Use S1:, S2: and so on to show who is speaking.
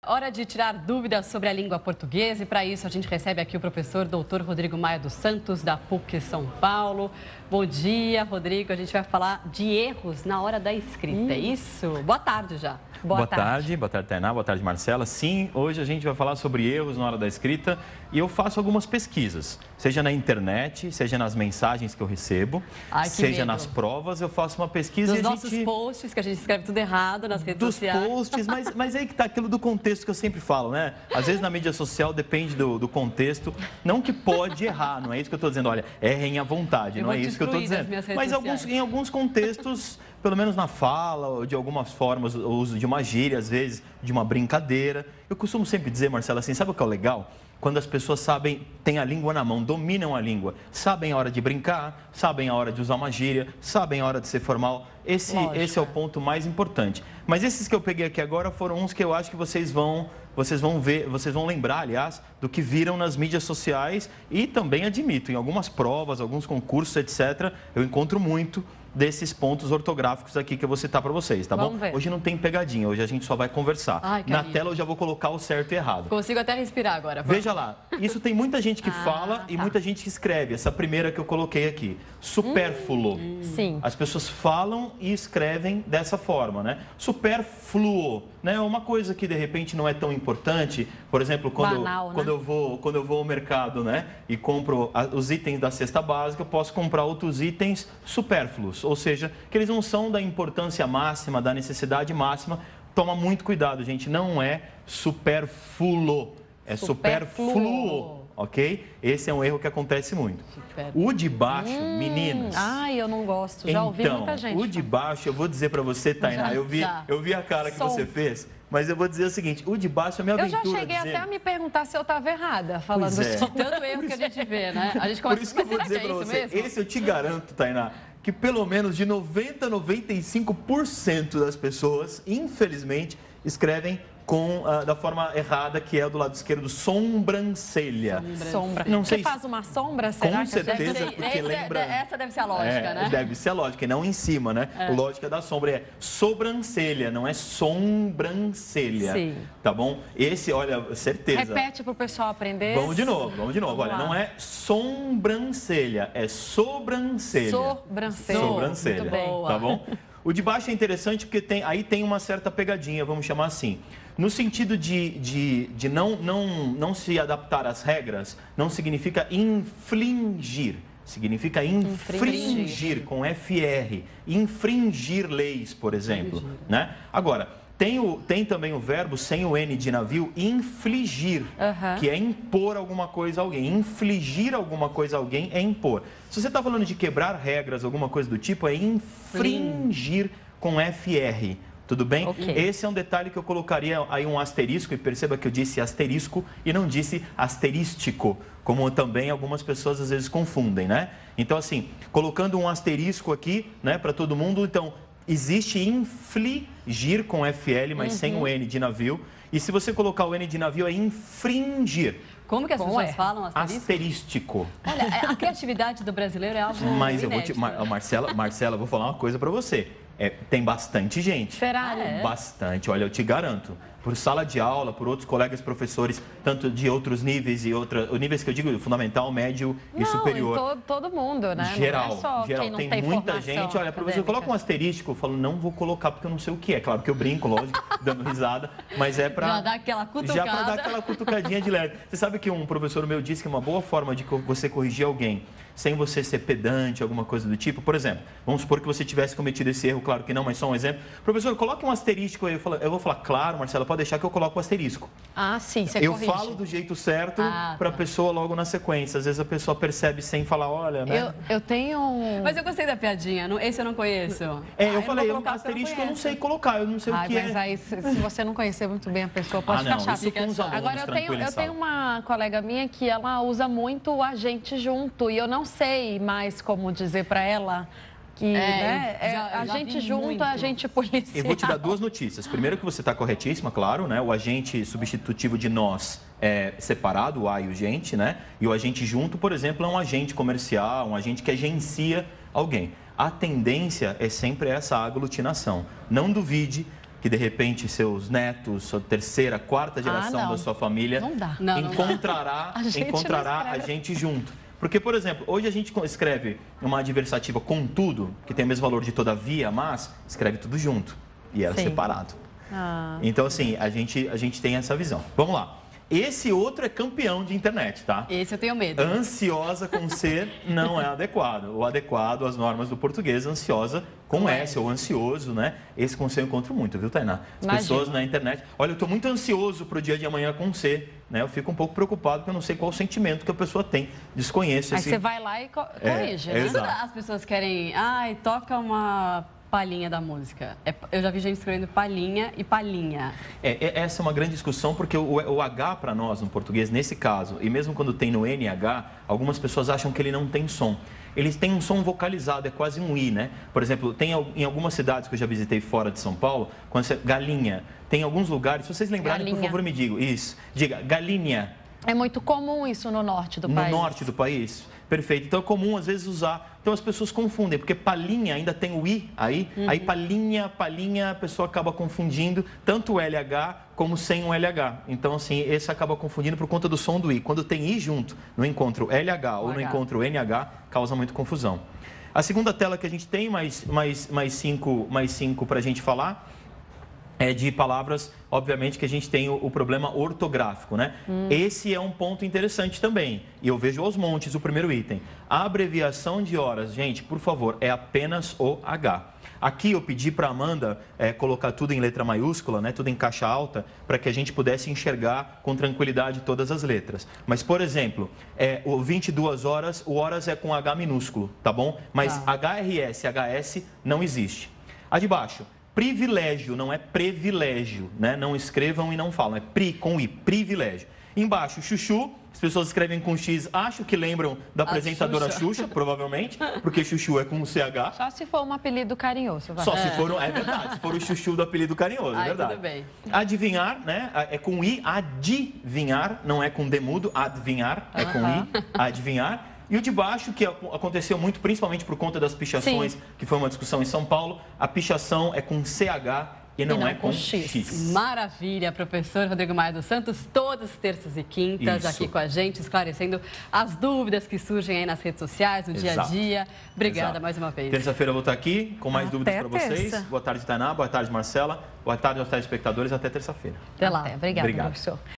S1: Hora de tirar dúvidas sobre a língua portuguesa e para isso a gente recebe aqui o professor Dr. Rodrigo Maia dos Santos, da PUC São Paulo. Bom dia, Rodrigo. A gente vai falar de erros na hora da escrita, é isso? Boa tarde já.
S2: Boa tarde, Tainá. Boa tarde, Marcela. Sim, hoje a gente vai falar sobre erros na hora da escrita e eu faço algumas pesquisas, seja na internet, seja nas mensagens que eu recebo, seja nas provas, eu faço uma pesquisa
S1: Nos
S2: e a
S1: nossos
S2: gente...
S1: posts, que a gente escreve tudo errado nas redes sociais.
S2: Dos posts, mas aí que tá aquilo do contexto que eu sempre falo, né? Às vezes na mídia social depende do contexto, não que pode errar, não é isso que eu estou dizendo, olha, errem à vontade, não é isso que eu estou dizendo. Mas em alguns contextos, pelo menos na fala, ou de algumas formas, o uso de uma gíria, às vezes, de uma brincadeira. Eu costumo sempre dizer, Marcela, assim, sabe o que é o legal? Quando as pessoas sabem, têm a língua na mão, dominam a língua, sabem a hora de brincar, sabem a hora de usar uma gíria, sabem a hora de ser formal. Esse é o ponto mais importante. Mas esses que eu peguei aqui agora foram uns que eu acho que vocês vão ver, vocês vão lembrar, aliás, do que viram nas mídias sociais e também admito, em algumas provas, alguns concursos, etc., eu encontro muito desses pontos ortográficos aqui que eu vou citar para vocês, tá bom? Hoje não tem pegadinha, hoje a gente só vai conversar. Na tela eu já vou colocar o certo e errado.
S1: Consigo até respirar agora.
S2: Veja lá, isso tem muita gente que fala e muita gente que escreve. Essa primeira que eu coloquei aqui, supérfluo.
S1: Sim.
S2: As pessoas falam e escrevem dessa forma, né? Supérfluo, né? Uma coisa que de repente não é tão importante, por exemplo, quando eu vou ao mercado, né, e compro os itens da cesta básica, eu posso comprar outros itens supérfluos, ou seja, que eles não são da importância máxima, da necessidade máxima. Toma muito cuidado, gente, não é supérfluo, é supérfluo, ok? Esse é um erro que acontece muito. O de baixo, meninas...
S3: Ai, eu não gosto, já ouvi muita gente.
S2: O de baixo, eu vou dizer para você, Tainá, eu vi a cara que você fez, mas eu vou dizer o seguinte, o de baixo é minha aventura.
S3: Eu já cheguei até a me perguntar se eu estava errada, falando
S1: isso. Tanto erro que a gente vê, né? A gente começa,
S2: por isso que eu vou dizer para você, esse eu te garanto, Tainá, que pelo menos de 90% a 95% das pessoas, infelizmente, escrevem da forma errada, que é do lado esquerdo, sobrancelha.
S3: Não sei. Você faz uma sombra, será?
S2: Com certeza, porque lembra...
S1: Essa deve ser a lógica, né?
S2: Deve ser a lógica, e não em cima, né? A lógica da sombra é sobrancelha, não é sobrancelha. Sim. Tá bom? Esse, olha, certeza.
S3: Repete para o pessoal aprender.
S2: Vamos de novo. Olha, não é sobrancelha, é sobrancelha. Sobrancelha. Muito bem. Tá bom? O de baixo é interessante porque aí tem uma certa pegadinha, vamos chamar assim. No sentido de não se adaptar às regras, não significa infligir. Significa infringir, com FR. Infringir leis, por exemplo. Né? Agora, tem também o verbo sem o N de navio, infligir, que é impor alguma coisa a alguém. Infligir alguma coisa a alguém é impor. Se você está falando de quebrar regras, alguma coisa do tipo, é infringir com FR. Tudo bem? Esse é um detalhe que eu colocaria aí um asterisco, e perceba que eu disse asterisco e não disse asterístico, como também algumas pessoas às vezes confundem, né? Então, assim, colocando um asterisco aqui, né, para todo mundo, então... Existe infligir com FL, mas sem o N de navio. E se você colocar o N de navio, é infringir.
S1: Como que as pessoas falam
S2: asterístico?
S1: Olha, a criatividade do brasileiro é algo
S2: Mas
S1: inédito.
S2: Marcela, vou falar uma coisa para você. Tem bastante gente.
S3: Será?
S2: Bastante, olha, eu te garanto. Por sala de aula, por outros colegas professores, tanto de outros níveis níveis que eu digo, fundamental, médio e superior.
S3: Todo mundo, né?
S2: Geral,
S3: não é só quem não tem
S2: muita gente. Olha, professor, coloca um asterístico. Eu falo, não vou colocar porque eu não sei o que é. Claro que eu brinco, lógico, dando risada, mas é para...
S1: Já dá aquela cutucada.
S2: Já para dar aquela cutucadinha de leve. Você sabe que um professor meu disse que uma boa forma de você corrigir alguém sem você ser pedante, alguma coisa do tipo, por exemplo, vamos supor que você tivesse cometido esse erro, claro que não, mas só um exemplo. Professor, coloque um asterístico aí. Eu vou falar, claro, Marcela, pode deixar que eu coloco o asterisco.
S3: Sim, você
S2: corrige. Eu falo do jeito certo para a pessoa logo na sequência. Às vezes a pessoa percebe sem falar, olha, né?
S3: Eu tenho...
S1: Mas eu gostei da piadinha, esse eu não conheço.
S2: Eu falei, um asterisco eu não sei colocar, eu não sei o que
S3: mas aí, se você não conhecer muito bem a pessoa, pode ficar chato. Agora, eu tenho uma colega minha que ela usa muito o agente junto e eu não sei mais como dizer para ela que a gente junto, a gente policial.
S2: Eu vou te dar duas notícias. Primeiro que você está corretíssima, claro, né? O agente substitutivo de nós é separado, o a e o gente, né? E o agente junto, por exemplo, é um agente comercial, um agente que agencia alguém. A tendência é sempre essa aglutinação. Não duvide que de repente seus netos, sua terceira, quarta geração da sua família encontrará a gente junto. Porque, por exemplo, hoje a gente escreve uma adversativa contudo, que tem o mesmo valor de todavia, mas escreve tudo junto e era separado. Então, assim, a gente tem essa visão. Vamos lá. Esse outro é campeão de internet, tá?
S1: Esse eu tenho medo.
S2: Ansiosa com C não é adequado. O adequado às normas do português, ansiosa com S, ou ansioso, né? Esse com C eu encontro muito, viu, Tainá? As pessoas na internet... Olha, eu estou muito ansioso para o dia de amanhã com C, né? Eu fico um pouco preocupado porque eu não sei qual o sentimento que a pessoa tem. Desconheço esse...
S3: Aí você vai lá e corrige, né?
S2: Exato.
S1: As pessoas querem... Ai, toca uma... palhinha da música. Eu já vi gente escrevendo palhinha e palhinha.
S2: Essa é uma grande discussão, porque o H para nós, no português, nesse caso, e mesmo quando tem no NH, algumas pessoas acham que ele não tem som. Eles têm um som vocalizado, é quase um I, né? Por exemplo, tem em algumas cidades que eu já visitei fora de São Paulo, quando você... Galinha. Tem alguns lugares, se vocês lembrarem, por favor, me digam. Isso. Diga, galinha.
S3: É muito comum isso no norte do país.
S2: No norte do país? Perfeito. Então é comum, às vezes, usar. Então as pessoas confundem, porque palhinha ainda tem o I aí. Aí palhinha, a pessoa acaba confundindo tanto o LH como sem o LH. Então, assim, esse acaba confundindo por conta do som do I. Quando tem I junto, no encontro LH ou no encontro NH, causa muita confusão. A segunda tela que a gente tem, mais cinco para a gente falar, é de palavras, obviamente, que a gente tem o problema ortográfico, né? Esse é um ponto interessante também. E eu vejo aos montes o primeiro item. A abreviação de horas, gente, por favor, é apenas o H. Aqui eu pedi para a Amanda colocar tudo em letra maiúscula, né? Tudo em caixa alta, para que a gente pudesse enxergar com tranquilidade todas as letras. Mas, por exemplo, o 22 horas, o horas é com H minúsculo, tá bom? Mas HRS, HS não existe. A de baixo. Privilégio, não é privilégio, né? Não escrevam e não falam, é pri com I, privilégio. Embaixo, chuchu, as pessoas escrevem com X, acho que lembram da apresentadora Xuxa, provavelmente, porque chuchu é com CH.
S3: Só se for um apelido carinhoso. Vai.
S2: Só se for, é verdade, se for o chuchu do apelido carinhoso, é verdade.
S1: Tudo bem.
S2: Adivinhar, né? É com I, adivinhar, não é com demudo, adivinhar, é com I, adivinhar. E o de baixo, que aconteceu muito, principalmente por conta das pichações, que foi uma discussão em São Paulo, a pichação é com CH e não é com X.
S1: Maravilha, professor Rodrigo Maia dos Santos, todas terças e quintas aqui com a gente, esclarecendo as dúvidas que surgem aí nas redes sociais, no dia a dia. Obrigada mais uma vez.
S2: Terça-feira eu vou estar aqui com mais dúvidas para vocês. Boa tarde, Tainá. Boa tarde, Marcela. Boa tarde aos telespectadores. Até terça-feira.
S3: Até lá. Obrigada, professor.